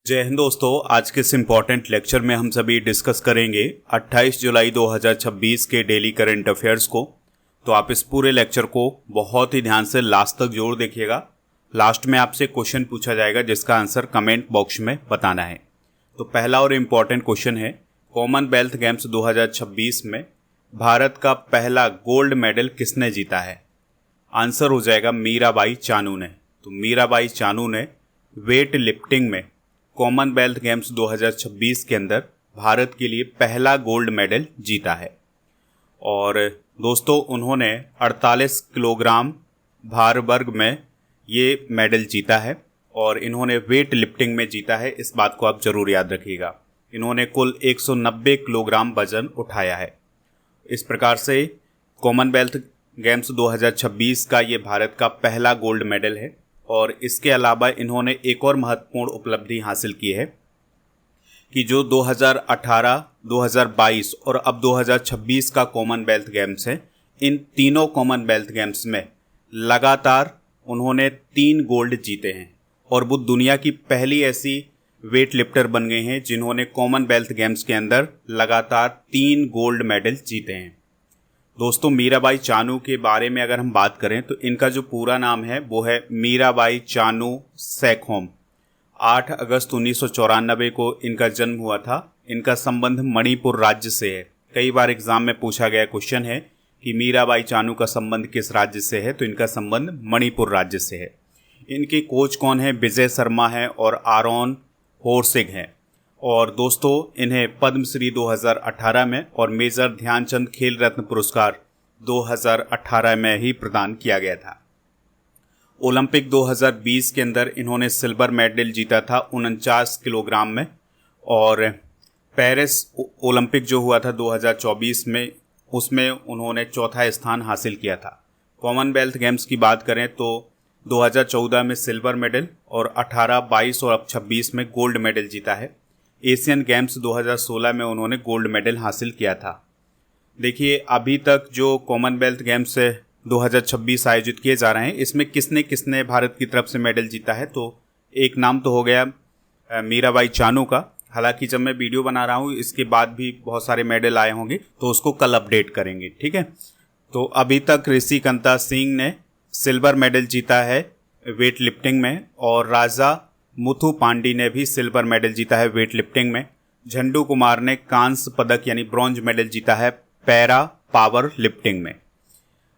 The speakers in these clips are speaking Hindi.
जय हिंद दोस्तों। आज के इस इम्पॉर्टेंट लेक्चर में हम सभी डिस्कस करेंगे 28 जुलाई 2026 के डेली करंट अफेयर्स को। तो आप इस पूरे लेक्चर को बहुत ही ध्यान से लास्ट तक जरूर देखिएगा। लास्ट में आपसे क्वेश्चन पूछा जाएगा जिसका आंसर कमेंट बॉक्स में बताना है। तो पहला और इम्पॉर्टेंट क्वेश्चन है, कॉमनवेल्थ गेम्स 2026 में भारत का पहला गोल्ड मेडल किसने जीता है? आंसर हो जाएगा मीराबाई चानू ने। तो मीराबाई चानू ने वेट लिफ्टिंग में कॉमनवेल्थ गेम्स 2026 के अंदर भारत के लिए पहला गोल्ड मेडल जीता है। और दोस्तों उन्होंने 48 किलोग्राम भार वर्ग में ये मेडल जीता है और इन्होंने वेट लिफ्टिंग में जीता है। इस बात को आप जरूर याद रखिएगा। इन्होंने कुल 190 किलोग्राम वजन उठाया है। इस प्रकार से कॉमनवेल्थ गेम्स 2026 का ये भारत का पहला गोल्ड मेडल है। और इसके अलावा इन्होंने एक और महत्वपूर्ण उपलब्धि हासिल की है कि जो 2018, 2022 और अब 2026 का कॉमनवेल्थ गेम्स है, इन तीनों कॉमनवेल्थ गेम्स में लगातार उन्होंने 3 गोल्ड जीते हैं और वो दुनिया की पहली ऐसी वेट लिफ्टर बन गए हैं जिन्होंने कॉमनवेल्थ गेम्स के अंदर लगातार 3 गोल्ड मेडल जीते हैं। दोस्तों मीराबाई चानू के बारे में अगर हम बात करें तो इनका जो पूरा नाम है वो है मीराबाई चानू सेखोम। 8 अगस्त 1994 को इनका जन्म हुआ था। इनका संबंध मणिपुर राज्य से है। कई बार एग्जाम में पूछा गया क्वेश्चन है कि मीराबाई चानू का संबंध किस राज्य से है, तो इनका संबंध मणिपुर राज्य से है। इनके कोच कौन है? विजय शर्मा है और आरोन होर्सिग हैं। और दोस्तों इन्हें पद्मश्री 2018 में और मेजर ध्यानचंद खेल रत्न पुरस्कार 2018 में ही प्रदान किया गया था। ओलंपिक 2020 के अंदर इन्होंने सिल्वर मेडल जीता था 49 किलोग्राम में। और पेरिस ओलंपिक जो हुआ था 2024 में, उसमें उन्होंने चौथा स्थान हासिल किया था। कॉमनवेल्थ गेम्स की बात करें तो 2014 में सिल्वर मेडल और 18, 22 और अब 26 में गोल्ड मेडल जीता है। एशियन गेम्स 2016 में उन्होंने गोल्ड मेडल हासिल किया था। देखिए अभी तक जो कॉमनवेल्थ गेम्स 2026 आयोजित किए जा रहे हैं, इसमें किसने किसने भारत की तरफ से मेडल जीता है? तो एक नाम तो हो गया मीराबाई चानू का। हालांकि जब मैं वीडियो बना रहा हूँ इसके बाद भी बहुत सारे मेडल आए होंगे तो उसको कल अपडेट करेंगे, ठीक है। तो अभी तक ऋषि कंता सिंह ने सिल्वर मेडल जीता है वेट लिफ्टिंग में और राजा मुथु पांडी ने भी सिल्वर मेडल जीता है वेट लिफ्टिंग में। झंडू कुमार ने कांस्य पदक यानी ब्रॉन्ज मेडल जीता है पैरा पावर लिफ्टिंग में।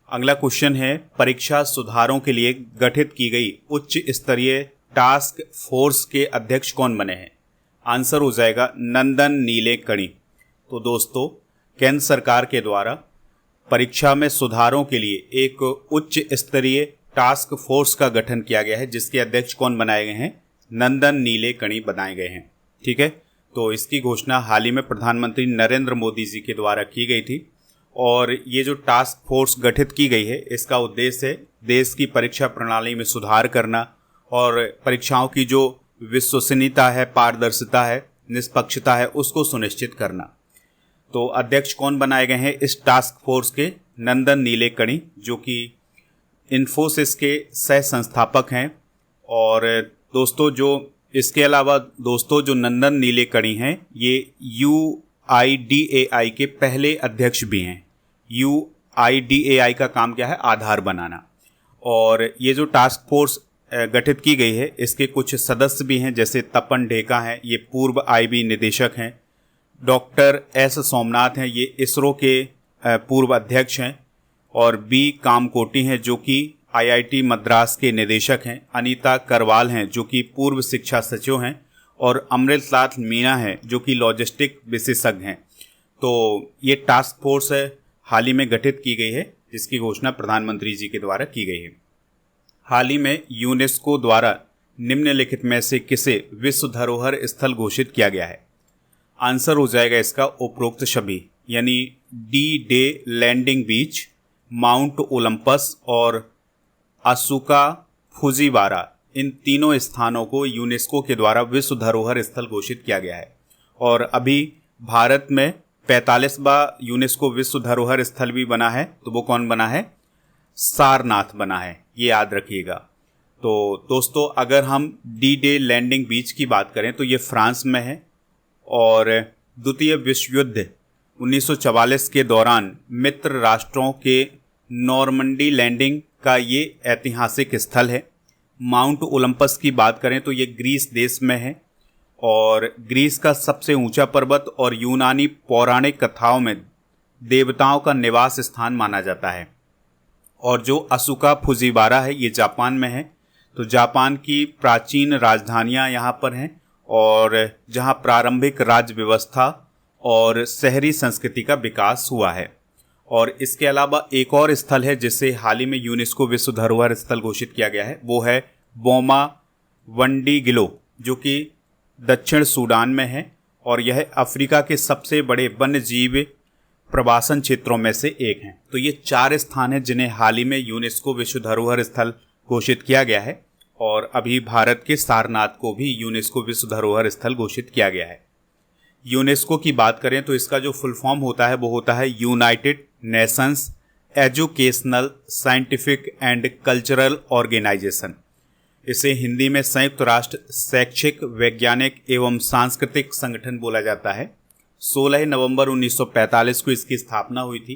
अगला क्वेश्चन है, परीक्षा सुधारों के लिए गठित की गई उच्च स्तरीय टास्क फोर्स के अध्यक्ष कौन बने हैं? आंसर हो जाएगा नंदन नीलेकणी। तो दोस्तों केंद्र सरकार के द्वारा परीक्षा में सुधारों के लिए एक उच्च स्तरीय टास्क फोर्स का गठन किया गया है जिसके अध्यक्ष कौन बनाए गए हैं? नंदन नीलेकणी बनाए गए हैं, ठीक है। तो इसकी घोषणा हाल ही में प्रधानमंत्री नरेंद्र मोदी जी के द्वारा की गई थी। और ये जो टास्क फोर्स गठित की गई है इसका उद्देश्य है देश की परीक्षा प्रणाली में सुधार करना और परीक्षाओं की जो विश्वसनीयता है, पारदर्शिता है, निष्पक्षता है, उसको सुनिश्चित करना। तो अध्यक्ष कौन बनाए गए हैं इस टास्क फोर्स के? नंदन नीलेकणी, जो कि इन्फोसिस के सह संस्थापक हैं। और दोस्तों जो इसके अलावा दोस्तों जो नंदन नीलेकणी हैं ये UIDAI के पहले अध्यक्ष भी हैं। UIDAI का काम क्या है? आधार बनाना। और ये जो टास्क फोर्स गठित की गई है इसके कुछ सदस्य भी हैं, जैसे तपन ढेका हैं, ये पूर्व IB निदेशक हैं। डॉक्टर S सोमनाथ हैं, ये इसरो के पूर्व अध्यक्ष हैं। और B कामकोटी हैं जो कि IIT मद्रास के निदेशक हैं। अनीता करवाल हैं जो कि पूर्व शिक्षा सचिव हैं। और अमृतलाल मीना हैं जो कि लॉजिस्टिक विशेषज्ञ हैं। तो ये टास्क फोर्स हाल ही में गठित की गई है जिसकी घोषणा प्रधानमंत्री जी के द्वारा की गई है। हाल ही में यूनेस्को द्वारा निम्नलिखित में से किसे विश्व धरोहर स्थल घोषित किया गया है? आंसर हो जाएगा इसका उपरोक्त सभी, यानी D-Day लैंडिंग बीच, माउंट ओलंपस और असुका फुजीवारा, इन तीनों स्थानों को यूनेस्को के द्वारा विश्व धरोहर स्थल घोषित किया गया है। और अभी भारत में 45वां यूनेस्को विश्व धरोहर स्थल भी बना है। तो वो कौन बना है? सारनाथ बना है, ये याद रखिएगा। तो दोस्तों अगर हम डी डे लैंडिंग बीच की बात करें तो ये फ्रांस में है और द्वितीय विश्व युद्ध 1944 के दौरान मित्र राष्ट्रों के नॉर्मंडी लैंडिंग का ये ऐतिहासिक स्थल है। माउंट ओलंपस की बात करें तो ये ग्रीस देश में है और ग्रीस का सबसे ऊंचा पर्वत और यूनानी पौराणिक कथाओं में देवताओं का निवास स्थान माना जाता है। और जो असुका फुजिवारा है ये जापान में है। तो जापान की प्राचीन राजधानियां यहाँ पर हैं और जहाँ प्रारंभिक राज्य व्यवस्था और शहरी संस्कृति का विकास हुआ है। और इसके अलावा एक और स्थल है जिसे हाल ही में यूनेस्को विश्व धरोहर स्थल घोषित किया गया है, वो है बोमा वंडीगिलो, जो कि दक्षिण सूडान में है और यह अफ्रीका के सबसे बड़े वन्य जीव प्रवासन क्षेत्रों में से एक हैं। तो ये 4 स्थान हैं जिन्हें हाल ही में यूनेस्को विश्व धरोहर स्थल घोषित किया गया है और अभी भारत के सारनाथ को भी यूनेस्को विश्व धरोहर स्थल घोषित किया गया है। यूनेस्को की बात करें तो इसका जो फुल फॉर्म होता है वो होता है United Nations Educational Scientific and Cultural Organization. इसे हिंदी में संयुक्त राष्ट्र शैक्षिक वैज्ञानिक एवं सांस्कृतिक संगठन बोला जाता है। 16 नवंबर 1945 को इसकी स्थापना हुई थी।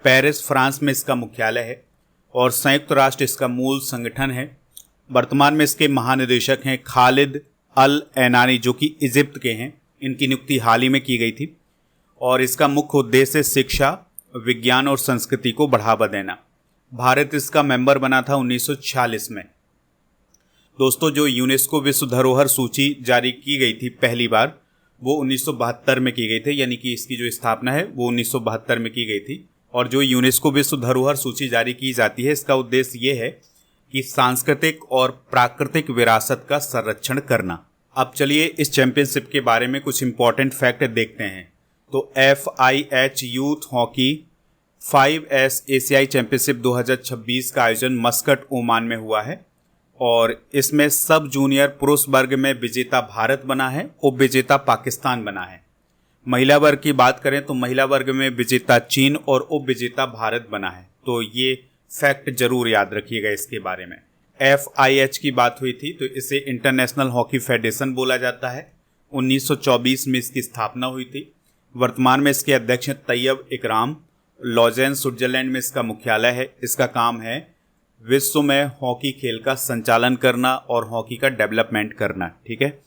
पेरिस फ्रांस में इसका मुख्यालय है और संयुक्त राष्ट्र इसका मूल संगठन है। वर्तमान में इसके महानिदेशक हैं खालिद अल एनानी, जो कि इजिप्ट के हैं। इनकी नियुक्ति हाल ही में की गई थी और इसका मुख्य उद्देश्य शिक्षा, विज्ञान और संस्कृति को बढ़ावा देना। भारत इसका मेंबर बना था 1946 में। दोस्तों जो यूनेस्को विश्व धरोहर सूची जारी की गई थी पहली बार, वो 1972 में की गई थी, यानी कि इसकी जो स्थापना है वो 1972 में की गई थी। और जो यूनेस्को विश्व धरोहर सूची जारी की जाती है, इसका उद्देश्य ये है कि सांस्कृतिक और प्राकृतिक विरासत का संरक्षण करना। अब चलिए इस चैंपियनशिप के बारे में कुछ इंपॉर्टेंट फैक्ट देखते हैं। तो FIH यूथ हॉकी 5S एशियाई चैंपियनशिप 2026 का आयोजन मस्कट, ओमान में हुआ है और इसमें सब जूनियर पुरुष वर्ग में विजेता भारत बना है, उप विजेता पाकिस्तान बना है। महिला वर्ग की बात करें तो महिला वर्ग में विजेता चीन और उप विजेता भारत बना है। तो ये फैक्ट जरूर याद रखिएगा इसके बारे में। FIH की बात हुई थी तो इसे इंटरनेशनल हॉकी फेडरेशन बोला जाता है। 1924 में इसकी स्थापना हुई थी। वर्तमान में इसके अध्यक्ष हैं तैयब इकराम। लॉजेन स्विट्जरलैंड में इसका मुख्यालय है। इसका काम है विश्व में हॉकी खेल का संचालन करना और हॉकी का डेवलपमेंट करना। ठीक है,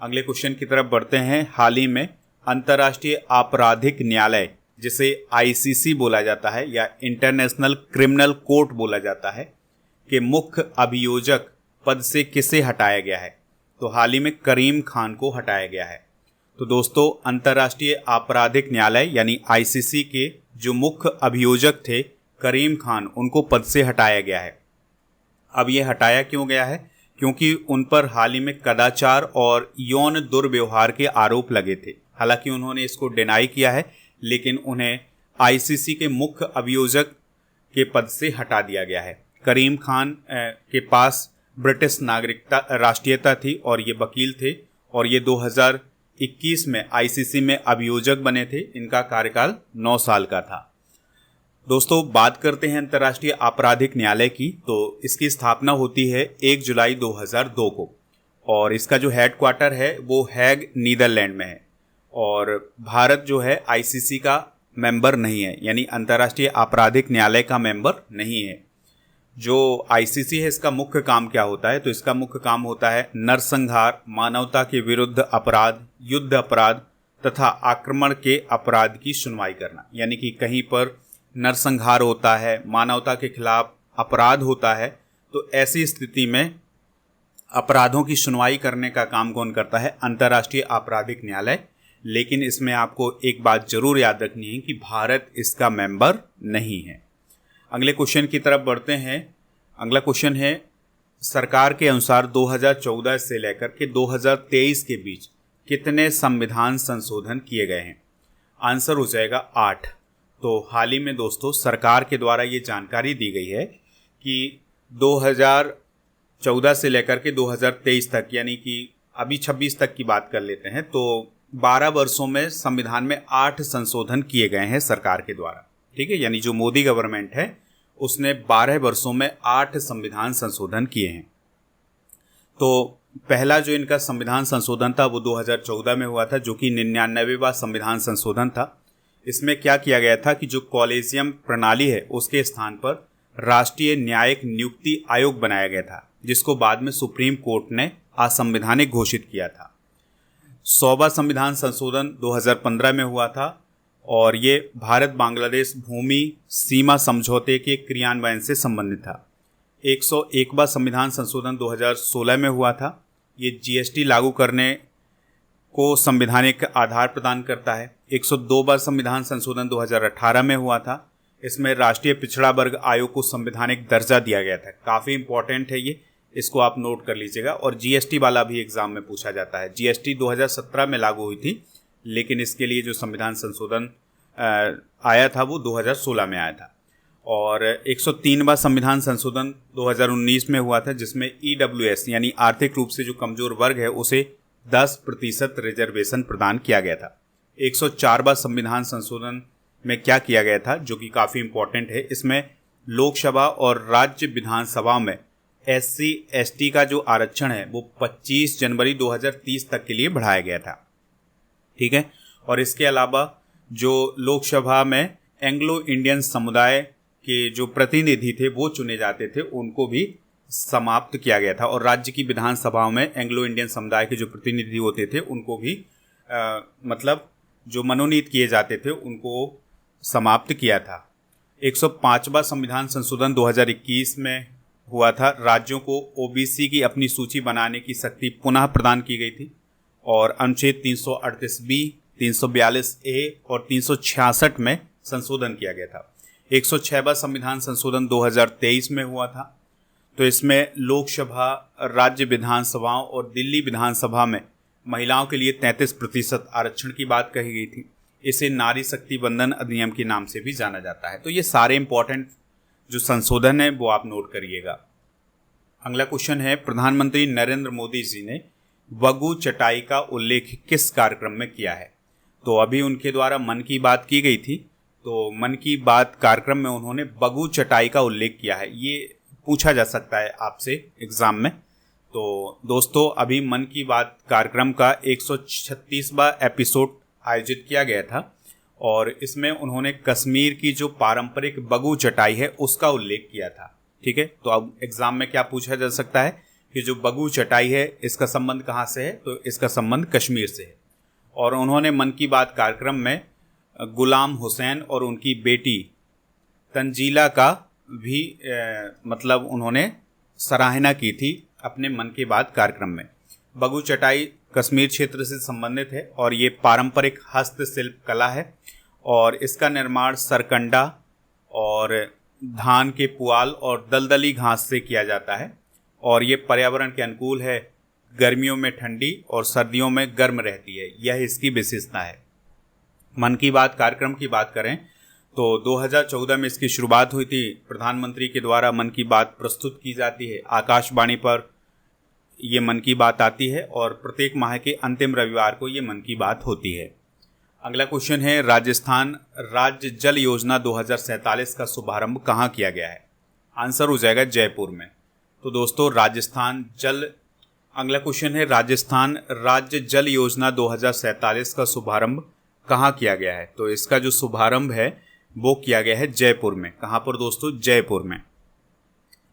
अगले क्वेश्चन की तरफ बढ़ते हैं। हाल ही में अंतर्राष्ट्रीय आपराधिक न्यायालय, जिसे ICC बोला जाता है या इंटरनेशनल क्रिमिनल कोर्ट बोला जाता है, के मुख्य अभियोजक पद से किसे हटाया गया है? तो हाल ही में करीम खान को हटाया गया है। तो दोस्तों अंतर्राष्ट्रीय आपराधिक न्यायालय यानी ICC के जो मुख्य अभियोजक थे करीम खान, उनको पद से हटाया गया है। अब ये हटाया क्यों गया है? क्योंकि उन पर हाल ही में कदाचार और यौन दुर्व्यवहार के आरोप लगे थे। हालांकि उन्होंने इसको डिनाई किया है, लेकिन उन्हें ICC के मुख्य अभियोजक के पद से हटा दिया गया है। करीम खान के पास ब्रिटिश नागरिकता राष्ट्रीयता थी और ये वकील थे और ये 2021 में ICC में अभियोजक बने थे। इनका कार्यकाल 9 साल का था। दोस्तों बात करते हैं अंतर्राष्ट्रीय आपराधिक न्यायालय की। तो इसकी स्थापना होती है 1 जुलाई 2002 को और इसका जो हेडक्वार्टर है वो हैग, नीदरलैंड में है। और भारत जो है ICC का मेंबर नहीं है, यानी अंतर्राष्ट्रीय आपराधिक न्यायालय का मेंबर नहीं है। जो ICC है इसका मुख्य काम क्या होता है? तो इसका मुख्य काम होता है नरसंहार, मानवता के विरुद्ध अपराध, युद्ध अपराध तथा आक्रमण के अपराध की सुनवाई करना। यानी कि कहीं पर नरसंहार होता है, मानवता के खिलाफ अपराध होता है, तो ऐसी स्थिति में अपराधों की सुनवाई करने का काम कौन करता है? अंतर्राष्ट्रीय आपराधिक न्यायालय। लेकिन इसमें आपको एक बात जरूर याद रखनी है कि भारत इसका मेंबर नहीं है। अगले क्वेश्चन की तरफ बढ़ते हैं। अगला क्वेश्चन है, सरकार के अनुसार 2014 से लेकर के 2023 के बीच कितने संविधान संशोधन किए गए हैं? आंसर हो जाएगा 8। तो हाल ही में दोस्तों सरकार के द्वारा ये जानकारी दी गई है कि 2014 से लेकर के 2023 तक, यानी कि अभी 26 तक की बात कर लेते हैं, तो 12 वर्षों में संविधान में 8 संशोधन किए गए हैं सरकार के द्वारा। ठीक है, यानी जो मोदी गवर्नमेंट है उसने 12 वर्षों में 8 संविधान संशोधन किए हैं। तो पहला जो इनका संविधान संशोधन था वो 2014 में हुआ था, जो कि 99वां संविधान संशोधन था। इसमें क्या किया गया था कि जो कॉलेजियम प्रणाली है उसके स्थान पर राष्ट्रीय न्यायिक नियुक्ति आयोग बनाया गया था, जिसको बाद में सुप्रीम कोर्ट ने असंवैधानिक घोषित किया था। 100वां संविधान संशोधन 2015 में हुआ था और ये भारत बांग्लादेश भूमि सीमा समझौते के क्रियान्वयन से संबंधित था। 101वां संविधान संशोधन 2016 में हुआ था। ये जीएसटी लागू करने को संवैधानिक आधार प्रदान करता है। 102वां संविधान संशोधन 2018 में हुआ था। इसमें राष्ट्रीय पिछड़ा वर्ग आयोग को संवैधानिक दर्जा दिया गया था। काफ़ी इंपॉर्टेंट है ये, इसको आप नोट कर लीजिएगा। और जीएसटी वाला भी एग्जाम में पूछा जाता है। जीएसटी 2017 में लागू हुई थी, लेकिन इसके लिए जो संविधान संशोधन आया था वो 2016 में आया था। और 103वां संविधान संशोधन 2019 में हुआ था, जिसमें ईडब्ल्यूएस यानी आर्थिक रूप से जो कमजोर वर्ग है उसे 10% रिजर्वेशन प्रदान किया गया था। 104वां संविधान संशोधन में क्या किया गया था, जो कि काफ़ी इंपॉर्टेंट है, इसमें लोकसभा और राज्य विधानसभा में SC ST का जो आरक्षण है वो 25 जनवरी 2030 तक के लिए बढ़ाया गया था। ठीक है। और इसके अलावा जो लोकसभा में एंग्लो इंडियन समुदाय के जो प्रतिनिधि थे वो चुने जाते थे, उनको भी समाप्त किया गया था। और राज्य की विधानसभाओं में एंग्लो इंडियन समुदाय के जो प्रतिनिधि होते थे उनको भी मतलब जो मनोनीत किए जाते थे उनको समाप्त किया था। 105वां संविधान संशोधन 2021 में हुआ था। राज्यों को ओबीसी की अपनी सूची बनाने की शक्ति पुनः प्रदान की गई थी और अनुच्छेद 338B, 342A और 366 में संशोधन किया गया था। 106वां संविधान संशोधन 2023 में हुआ था। तो इसमें लोकसभा, राज्य विधानसभाओं और दिल्ली विधानसभा में महिलाओं के लिए 33% आरक्षण की बात कही गई थी। इसे नारी शक्ति वंदन अधिनियम के नाम से भी जाना जाता है। तो ये सारे इंपॉर्टेंट जो संशोधन है वो आप नोट करिएगा। अगला क्वेश्चन है, प्रधानमंत्री नरेंद्र मोदी जी ने बगु चटाई का उल्लेख किस कार्यक्रम में किया है? तो अभी उनके द्वारा मन की बात की गई थी, तो मन की बात कार्यक्रम में उन्होंने बगु चटाई का उल्लेख किया है। ये पूछा जा सकता है आपसे एग्जाम में। तो दोस्तों, अभी मन की बात कार्यक्रम का 136वां एपिसोड आयोजित किया गया था और इसमें उन्होंने कश्मीर की जो पारंपरिक बगु चटाई है उसका उल्लेख किया था। ठीक है। तो अब एग्जाम में क्या पूछा जा सकता है कि जो बगु चटाई है इसका संबंध कहाँ से है? तो इसका संबंध कश्मीर से है। और उन्होंने मन की बात कार्यक्रम में गुलाम हुसैन और उनकी बेटी तंजीला का भी मतलब उन्होंने सराहना की थी अपने मन की बात कार्यक्रम में। बगु चटाई कश्मीर क्षेत्र से संबंधित है और ये पारंपरिक हस्तशिल्प कला है और इसका निर्माण सरकंडा और धान के पुआल और दलदली घास से किया जाता है और ये पर्यावरण के अनुकूल है, गर्मियों में ठंडी और सर्दियों में गर्म रहती है। यह इसकी विशेषता है। मन की बात कार्यक्रम की बात करें तो 2014 में इसकी शुरुआत हुई थी। प्रधानमंत्री के द्वारा मन की बात प्रस्तुत की जाती है। आकाशवाणी पर ये मन की बात आती है और प्रत्येक माह के अंतिम रविवार को ये मन की बात होती है। अगला क्वेश्चन है, राजस्थान राज्य जल योजना 2047 का शुभारंभ कहाँ किया गया है? आंसर हो जाएगा जयपुर में। तो दोस्तों, अगला क्वेश्चन है, राजस्थान राज्य जल योजना 2047 का शुभारंभ कहाँ किया गया है? तो इसका जो शुभारंभ है वो किया गया है जयपुर में। कहाँ पर दोस्तों? जयपुर में।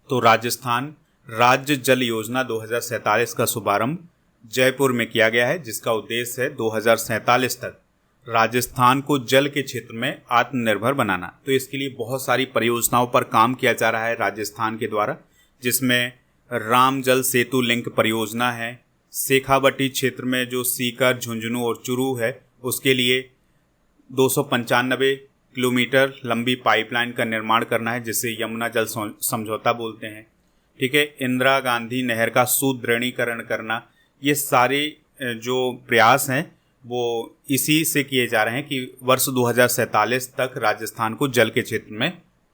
तो राजस्थान राज्य जल योजना 2047 का शुभारंभ जयपुर में किया गया है, जिसका उद्देश्य है 2047 तक राजस्थान को जल के क्षेत्र में आत्मनिर्भर बनाना। तो इसके लिए बहुत सारी परियोजनाओं पर काम किया जा रहा है राजस्थान के द्वारा, जिसमें राम जल सेतु लिंक परियोजना है। शेखावटी क्षेत्र में जो सीकर, झुंझुनू और चुरू है उसके लिए 295 किलोमीटर लंबी पाइपलाइन का निर्माण करना है, जिसे यमुना जल समझौता बोलते हैं। ठीक है। इंदिरा गांधी नहर का सुदृढ़ीकरण करना, ये सारे जो प्रयास हैं वो इसी से किए जा रहे हैं कि वर्ष 2047 तक राजस्थान को जल के क्षेत्र में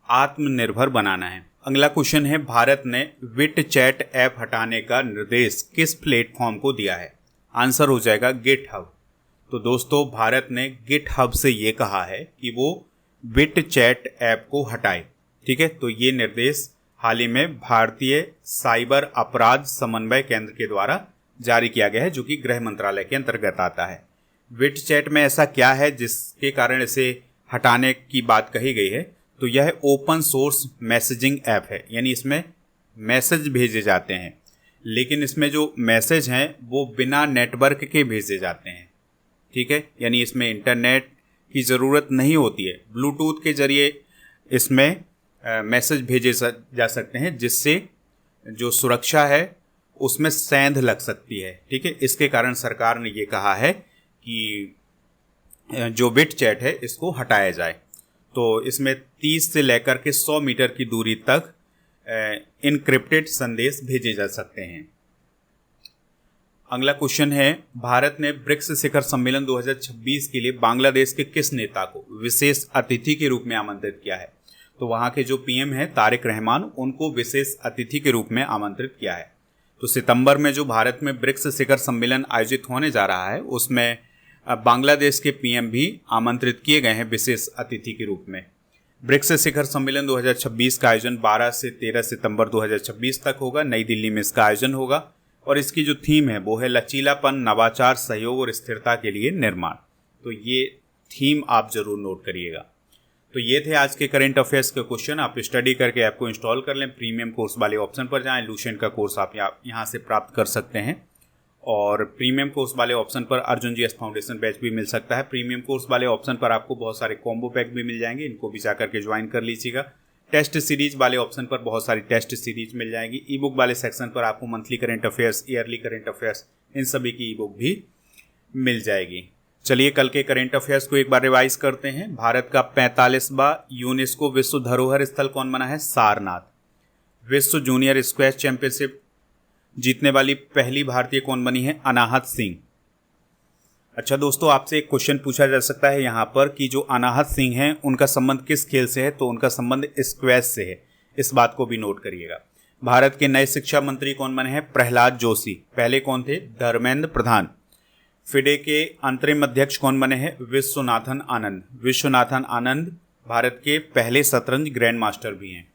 आत्मनिर्भर बनाना है। अगला क्वेश्चन है, भारत ने विट चैट ऐप हटाने का निर्देश किस प्लेटफॉर्म को दिया है? आंसर हो जाएगा गिटहब। तो दोस्तों, भारत ने गिटहब से ये कहा है कि वो विट चैट ऐप को हटाए। ठीक है। तो ये निर्देश हाल ही में भारतीय साइबर अपराध समन्वय केंद्र के द्वारा जारी किया गया है, जो कि गृह मंत्रालय के अंतर्गत आता है। विटचैट में ऐसा क्या है जिसके कारण इसे हटाने की बात कही गई है? तो यह ओपन सोर्स मैसेजिंग ऐप है, यानी इसमें मैसेज भेजे जाते हैं, लेकिन इसमें जो मैसेज हैं वो बिना नेटवर्क के भेजे जाते हैं। ठीक है, यानी इसमें इंटरनेट की ज़रूरत नहीं होती है। ब्लूटूथ के जरिए इसमें मैसेज भेजे जा सकते हैं, जिससे जो सुरक्षा है उसमें सेंध लग सकती है। ठीक है, इसके कारण सरकार ने ये कहा है कि जो विटचैट है इसको हटाया जाए। तो इसमें 30 से लेकर के 100 मीटर की दूरी तक इनक्रिप्टेड संदेश भेजे जा सकते हैं। अगला क्वेश्चन है, भारत ने ब्रिक्स शिखर सम्मेलन 2026 के लिए बांग्लादेश के किस नेता को विशेष अतिथि के रूप में आमंत्रित किया है? तो वहाँ के जो पीएम हैं तारिक रहमान, उनको विशेष अतिथि के रूप में आमंत्रित किया है। तो सितंबर में जो भारत में ब्रिक्स शिखर सम्मेलन आयोजित होने जा रहा है उसमें बांग्लादेश के पीएम भी आमंत्रित किए गए हैं विशेष अतिथि के रूप में। ब्रिक्स शिखर सम्मेलन 2026 का आयोजन 12 से 13 सितंबर 2026 तक होगा। नई दिल्ली में इसका आयोजन होगा और इसकी जो थीम है वो है लचीलापन, नवाचार, सहयोग और स्थिरता के लिए निर्माण। तो ये थीम आप जरूर नोट करिएगा। तो ये थे आज के करंट अफेयर्स के क्वेश्चन। आप स्टडी करके ऐप को इंस्टॉल कर लें, प्रीमियम कोर्स वाले ऑप्शन पर जाएं, लुसेंट का कोर्स आप यहाँ से प्राप्त कर सकते हैं। और प्रीमियम कोर्स वाले ऑप्शन पर अर्जुन जीएस फाउंडेशन बैच भी मिल सकता है। प्रीमियम कोर्स वाले ऑप्शन पर आपको बहुत सारे कॉम्बो पैक भी मिल जाएंगे, इनको भी जा करके ज्वाइन कर लीजिएगा। टेस्ट सीरीज वाले ऑप्शन पर बहुत सारी टेस्ट सीरीज मिल जाएगी। ई बुक वाले सेक्शन पर आपको monthly current affairs, yearly current affairs, इन सभी की ई बुक भी मिल जाएगी। चलिए कल के करंट अफेयर्स को एक बार रिवाइज करते हैं। भारत का 45वां यूनेस्को विश्व धरोहर स्थल कौन बना है? सारनाथ। विश्व जूनियर स्क्वैश चैंपियनशिप जीतने वाली पहली भारतीय कौन बनी है? अनाहत सिंह। अच्छा दोस्तों, आपसे एक क्वेश्चन पूछा जा सकता है यहाँ पर कि जो अनाहत सिंह हैं उनका संबंध किस खेल से है? तो उनका संबंध स्क्वैश से है। इस बात को भी नोट करिएगा। भारत के नए शिक्षा मंत्री कौन बने हैं? प्रहलाद जोशी। पहले कौन थे? धर्मेंद्र प्रधान। फिडे के अंतरिम अध्यक्ष कौन बने हैं? विश्वनाथन आनंद। विश्वनाथन आनंद भारत के पहले शतरंज ग्रैंड मास्टर भी हैं।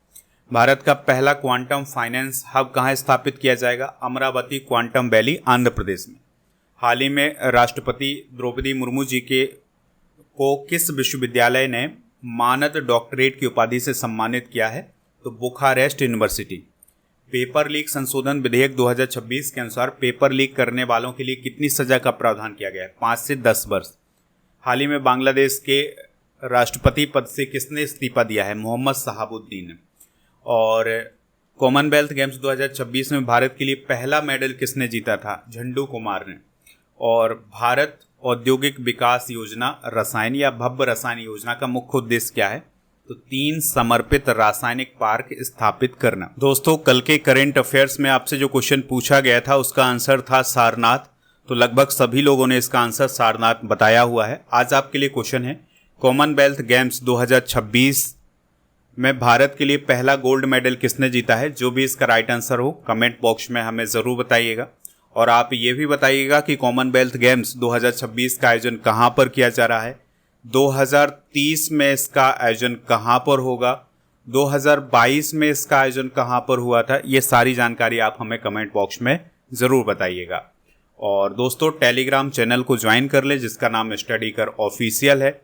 भारत का पहला क्वांटम फाइनेंस हब कहाँ स्थापित किया जाएगा? अमरावती क्वांटम वैली, आंध्र प्रदेश में। हाल ही में राष्ट्रपति द्रौपदी मुर्मू जी को किस विश्वविद्यालय ने मानद डॉक्टरेट की उपाधि से सम्मानित किया है? तो बुखारेस्ट यूनिवर्सिटी। पेपर लीक संशोधन विधेयक 2026 के अनुसार पेपर लीक करने वालों के लिए कितनी सजा का प्रावधान किया गया है? 5 से 10 वर्ष। हाल ही में बांग्लादेश के राष्ट्रपति पद से किसने इस्तीफा दिया है? मोहम्मद शहाबुद्दीन। और कॉमनवेल्थ गेम्स 2026 में भारत के लिए पहला मेडल किसने जीता था? झंडू कुमार ने। और भारत औद्योगिक विकास योजना रसायन या भव्य रसायन योजना का मुख्य उद्देश्य क्या है? तो 3 समर्पित रासायनिक पार्क स्थापित करना। दोस्तों, कल के करंट अफेयर्स में आपसे जो क्वेश्चन पूछा गया था उसका आंसर था सारनाथ। तो लगभग सभी लोगों ने इसका आंसर सारनाथ बताया हुआ है। आज आपके लिए क्वेश्चन है, कॉमनवेल्थ गेम्स 2026 में भारत के लिए पहला गोल्ड मेडल किसने जीता है? जो भी इसका राइट आंसर हो कमेंट बॉक्स में हमें ज़रूर बताइएगा। और आप ये भी बताइएगा कि कॉमनवेल्थ गेम्स 2026 का आयोजन कहाँ पर किया जा रहा है, 2030 में इसका आयोजन कहाँ पर होगा, 2022 में इसका आयोजन कहाँ पर हुआ था। ये सारी जानकारी आप हमें कमेंट बॉक्स में ज़रूर बताइएगा। और दोस्तों, टेलीग्राम चैनल को ज्वाइन कर ले जिसका नाम स्टडी कर ऑफिशियल है।